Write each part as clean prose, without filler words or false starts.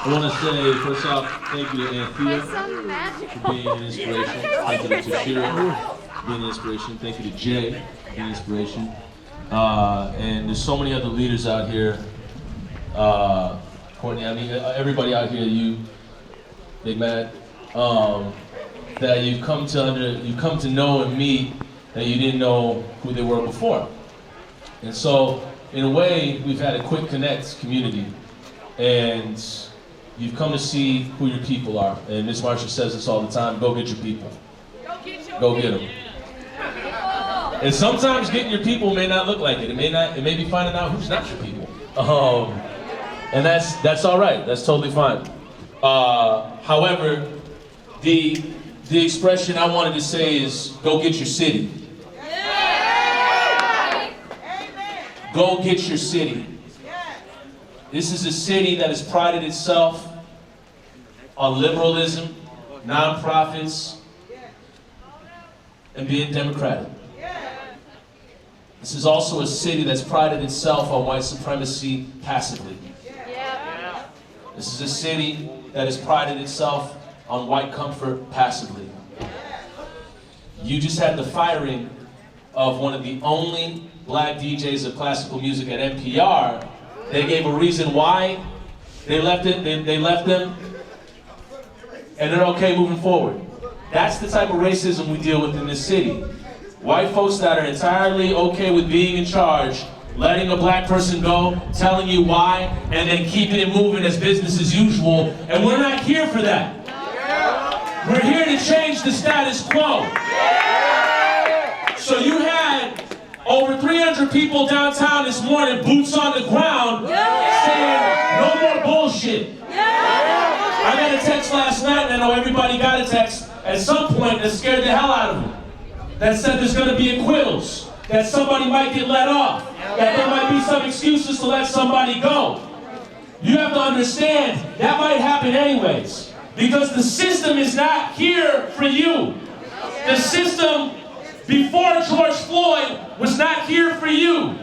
I want to say, first off, thank you to Anthea for being an inspiration. Thank you to Shira for being an inspiration. Thank you to Jay for being an inspiration. And there's so many other leaders out here. Courtney, I mean, everybody out here, you, Big Matt, that you've come to know and meet that you didn't know who they were before. And so, in a way, we've had a quick connect community. And you've come to see who your people are. And Ms. Marsha says this all the time, go get your people. Go get them. And sometimes getting your people may not look like it. It may be finding out who's not your people. And that's all right. That's totally fine. However, the expression I wanted to say is go get your city. Go get your city. This is a city that has prided itself on liberalism, nonprofits, and being democratic. This is also a city that's prided itself on white supremacy passively. This is a city that has prided itself on white comfort passively. You just had the firing of one of the only black DJs of classical music at NPR. They gave a reason why they left it. They left them, and they're okay moving forward. That's the type of racism we deal with in this city. White folks that are entirely okay with being in charge, letting a black person go, telling you why, and then keeping it moving as business as usual. And we're not here for that. We're here to change the status quo. So you had over 300 people downtown this morning, boots on the ground, saying no more bullshit. I got a text last night, and I know everybody got a text at some point that scared the hell out of them. That said there's going to be acquittals, that somebody might get let off, that there might be some excuses to let somebody go. You have to understand, that might happen anyways, because the system is not here for you. The system before George Floyd was not here for you.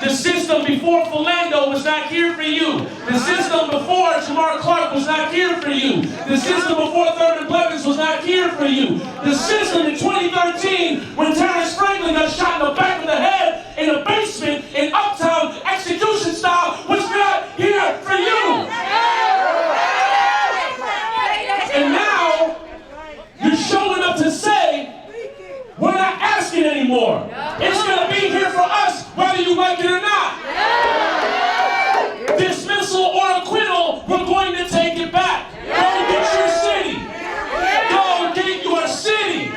The system before Philando was not here for you. The system before Jamar Clark was not here for you. The system before Thurman Blevins was not here for you. The system in 2013, when Terrence Franklin got shot in the back of the head in a basement in Uptown execution style, was not here for you. And now, you're showing up to say, we're not asking anymore. It's going to be here for us, whether you like it or not. Dismissal or acquittal, we're going to take it back. Go get your city. Go get your city.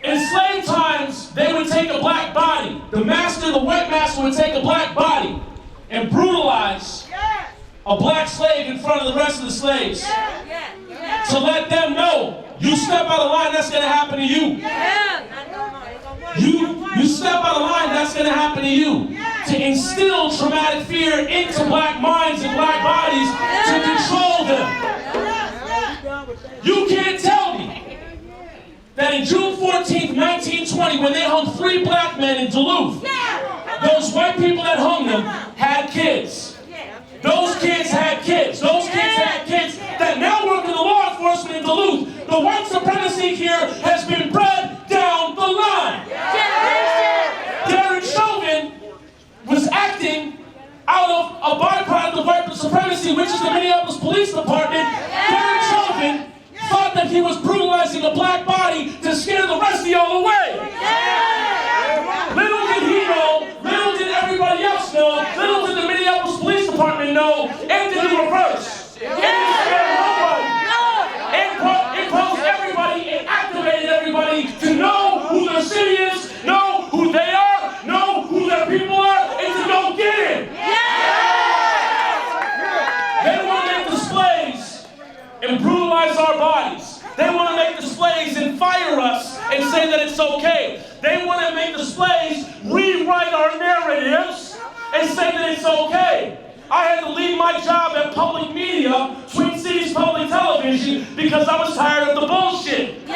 In slave times, they would take a black body. The white master would take a black body and brutalize a black slave in front of the rest of the slaves to let them know, you step out of line, that's going to happen to you. You step out of line, that's going to happen to you. To instill traumatic fear into black minds and black bodies to control them. You can't tell me that in June 14th, 1920, when they hung 3 black men in Duluth, those white people that hung them had kids. Those kids had kids. Those kids had kids that now work in the law enforcement in Duluth. The white supremacy here has been bred down the line. Derek Chauvin was acting out of a byproduct of white supremacy, which is the Minneapolis Police Department. Derek Chauvin thought that he was brutalizing a black body to scare the rest of y'all away. Little did he know, little did everybody else know, little did the Minneapolis Police Department know, and did the reverse. It didn't scare nobody. It posed everybody and activated everybody to know who their city is, know who they are, know who their people are, and to go get it. They want to make displays and brutalize our bodies. They want to make displays and fire us and say that it's okay. They want to make displays, rewrite our narratives, and say that it's okay. I had to leave my job at public media, Twin Cities Public Television, because I was tired of the bullshit.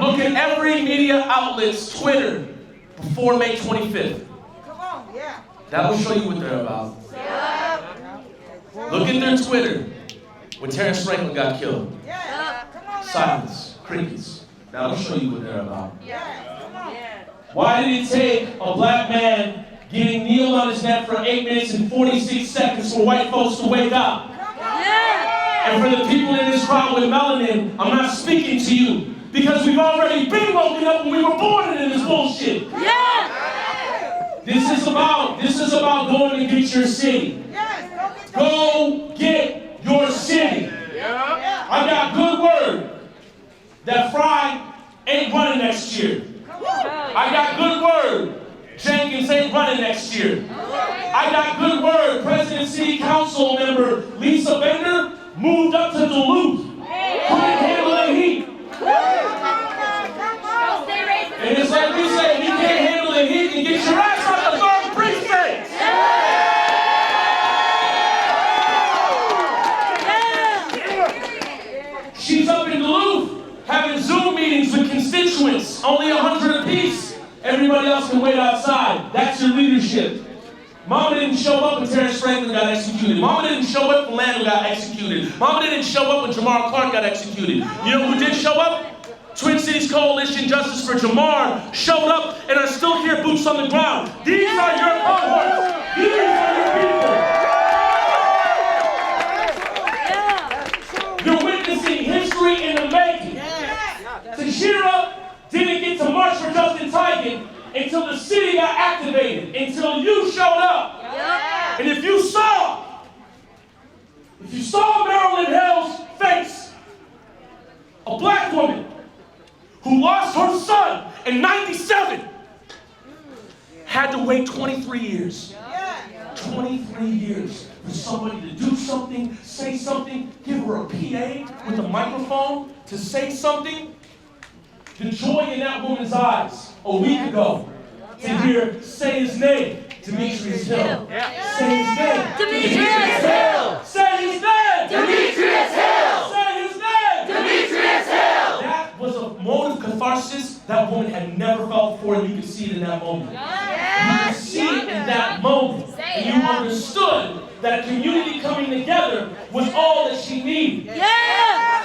Look at every media outlet's Twitter before May 25th. That will show you what they're about. Look at their Twitter when Terrence Franklin got killed. Silence, crickets. Now I'll show you what they're about. Why did it take a black man getting kneeled on his neck for 8 minutes and 46 seconds for white folks to wake up? And for the people in this crowd with melanin, I'm not speaking to you because we've already been woken up when we were born into this bullshit. This is about going to get your city. Go get your city. I got good word that Fry ain't running next year. I got good word Jenkins ain't running next year. I got good word President City Council member Lisa Bender moved up to Duluth. Couldn't handle the heat. And it's like we say, if you can't handle the heat, then get your ass out the 3rd precinct. She's up in Duluth having Zoom meetings with constituents, only 100 apiece. Everybody else can wait outside. That's your leadership. Mama didn't show up when Terrence Franklin got executed. Mama didn't show up when Landon got executed. Mama didn't show up when Jamar Clark got executed. You know who did show up? Twin Cities Coalition Justice for Jamar showed up and are still here, boots on the ground. These are your cohorts. These are your people. You're witnessing history in the making. Tashira didn't get to march for Justin Tigan until the city got activated, until you showed up. And if you saw Marilyn Hill's face, a black woman who lost her son in 97, had to wait 23 years. 23 years for somebody to do something, say something, give her a PA with a microphone to say something. The joy in that woman's eyes a week ago to hear, say his name, Demetrius Hill. Say his name, Demetrius Hill. Say his name, Demetrius Hill. Say his name, Demetrius Hill. That was a moment of catharsis that woman had never felt before, and you could see it in that moment. You could see it in that moment. And you understood that a community coming together was all that she needed.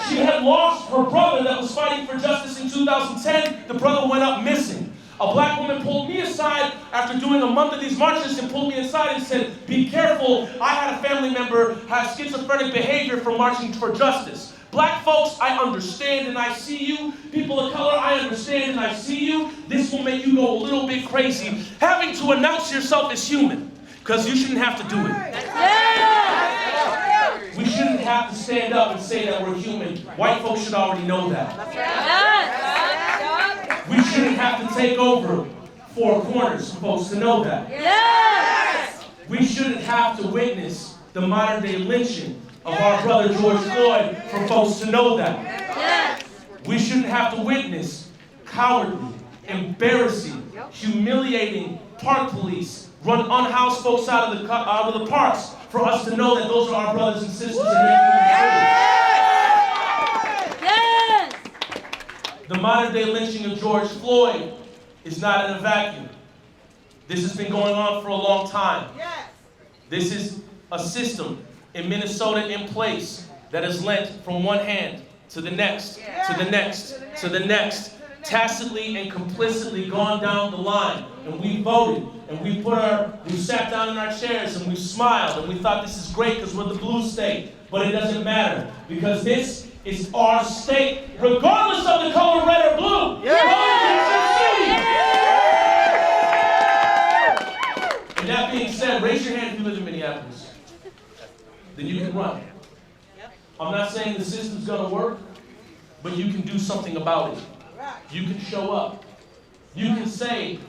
She had lost her brother that was fighting for justice in 2010. The brother went up missing. A black woman pulled me aside after doing a month of these marches and pulled me aside and said, be careful, I had a family member have schizophrenic behavior for marching for justice. Black folks, I understand and I see you. People of color, I understand and I see you. This will make you go a little bit crazy. Having to announce yourself as human, because you shouldn't have to do it. We shouldn't have to stand up and say that we're human. White folks should already know that. We shouldn't have to take over 4 corners for folks to know that. We shouldn't have to witness the modern day lynching of our brother George Floyd for folks to know that. We shouldn't have to witness cowardly, embarrassing, humiliating park police run unhoused folks out of the parks for us to know that those are our brothers and sisters in the modern day lynching of George Floyd is not in a vacuum. This has been going on for a long time. This is a system in Minnesota in place that has lent from one hand to the next, to the next, to the next, tacitly and complicitly gone down the line. And we voted, and we sat down in our chairs, and we smiled, and we thought this is great because we're the blue state. But it doesn't matter, because this is our state, regardless of the color red or blue. And that being said, raise your hand if you live in Minneapolis. Then you can run. I'm not saying the system's gonna work, but you can do something about it. You can show up. You can say,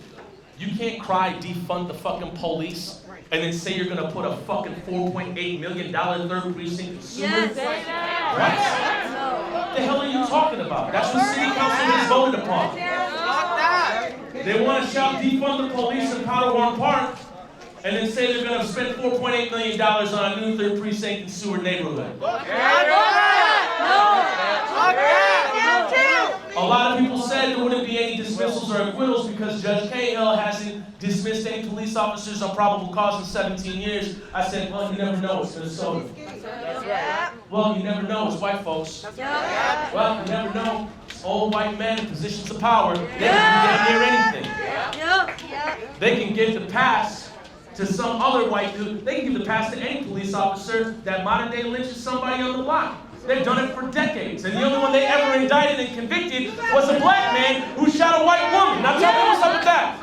you can't cry defund the fucking police and then say you're gonna put a fucking $4.8 million 3rd precinct in Seward. What the hell are you talking about? That's what city council has voted upon. They want to shout defund the police in Powderhorn Park and then say they're gonna spend $4.8 million on a new 3rd precinct in Seward neighborhood. A lot of people said there wouldn't be any dismissals or acquittals because Judge Cahill hasn't dismissed any police officers on probable cause in 17 years. I said, well, you never know. It's Minnesota. That's right. Well, you never know. It's white folks. Yeah. Well, you never know. It's old white men in positions of power. They can get near anything. Yeah. They can give the pass to some other white dude. They can give the pass to any police officer that modern day lynches somebody on the block. They've done it for decades. And the only one they ever indicted and convicted was a black man who shot a white woman. Now tell me what's up with that.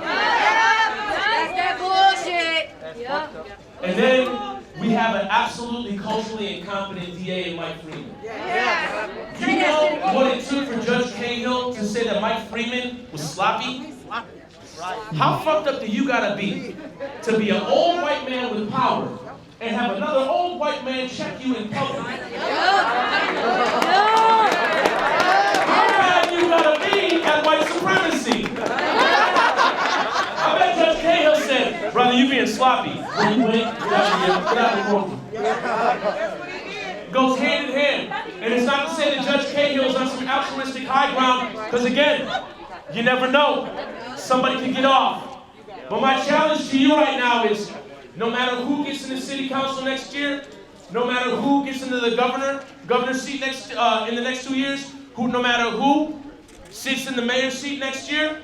That's that bullshit. Yeah. And then we have an absolutely culturally incompetent DA in Mike Freeman. Yeah. Do you know what it took for Judge Cahill to say that Mike Freeman was sloppy? How fucked up do you gotta be to be an old white man with power and have another old white man check you in public? How bad you gotta be at white supremacy? I bet Judge Cahill said, brother, you being sloppy. When you win, get out of the courtroom. Goes hand in hand. And it's not to say that Judge Cahill's on some altruistic high ground, because again, you never know. Somebody can get off. But my challenge to you right now is, no matter who gets in the city council next year, no matter who gets into the governor's seat in the next 2 years, no matter who sits in the mayor's seat next year,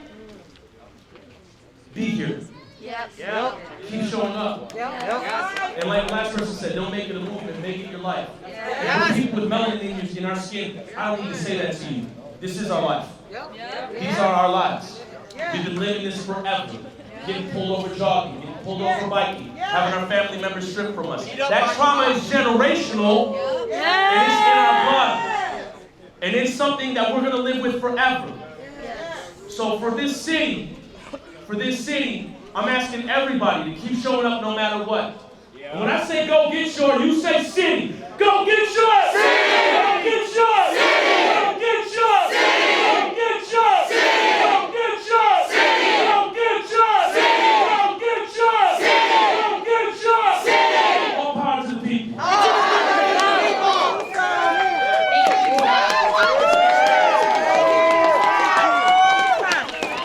be here. Yep. Keep showing up. And like the last person said, don't make it a movement, make it your life. And for people with melanin in our skin, I don't need to say that to you. This is our life. These are our lives. We've been living this forever. Getting pulled over jogging, getting pulled over biking, having our family members strip from us. That trauma is generational, and it's in our blood. And it's something that we're going to live with forever. So for this city, I'm asking everybody to keep showing up no matter what. And when I say go get your, you say city.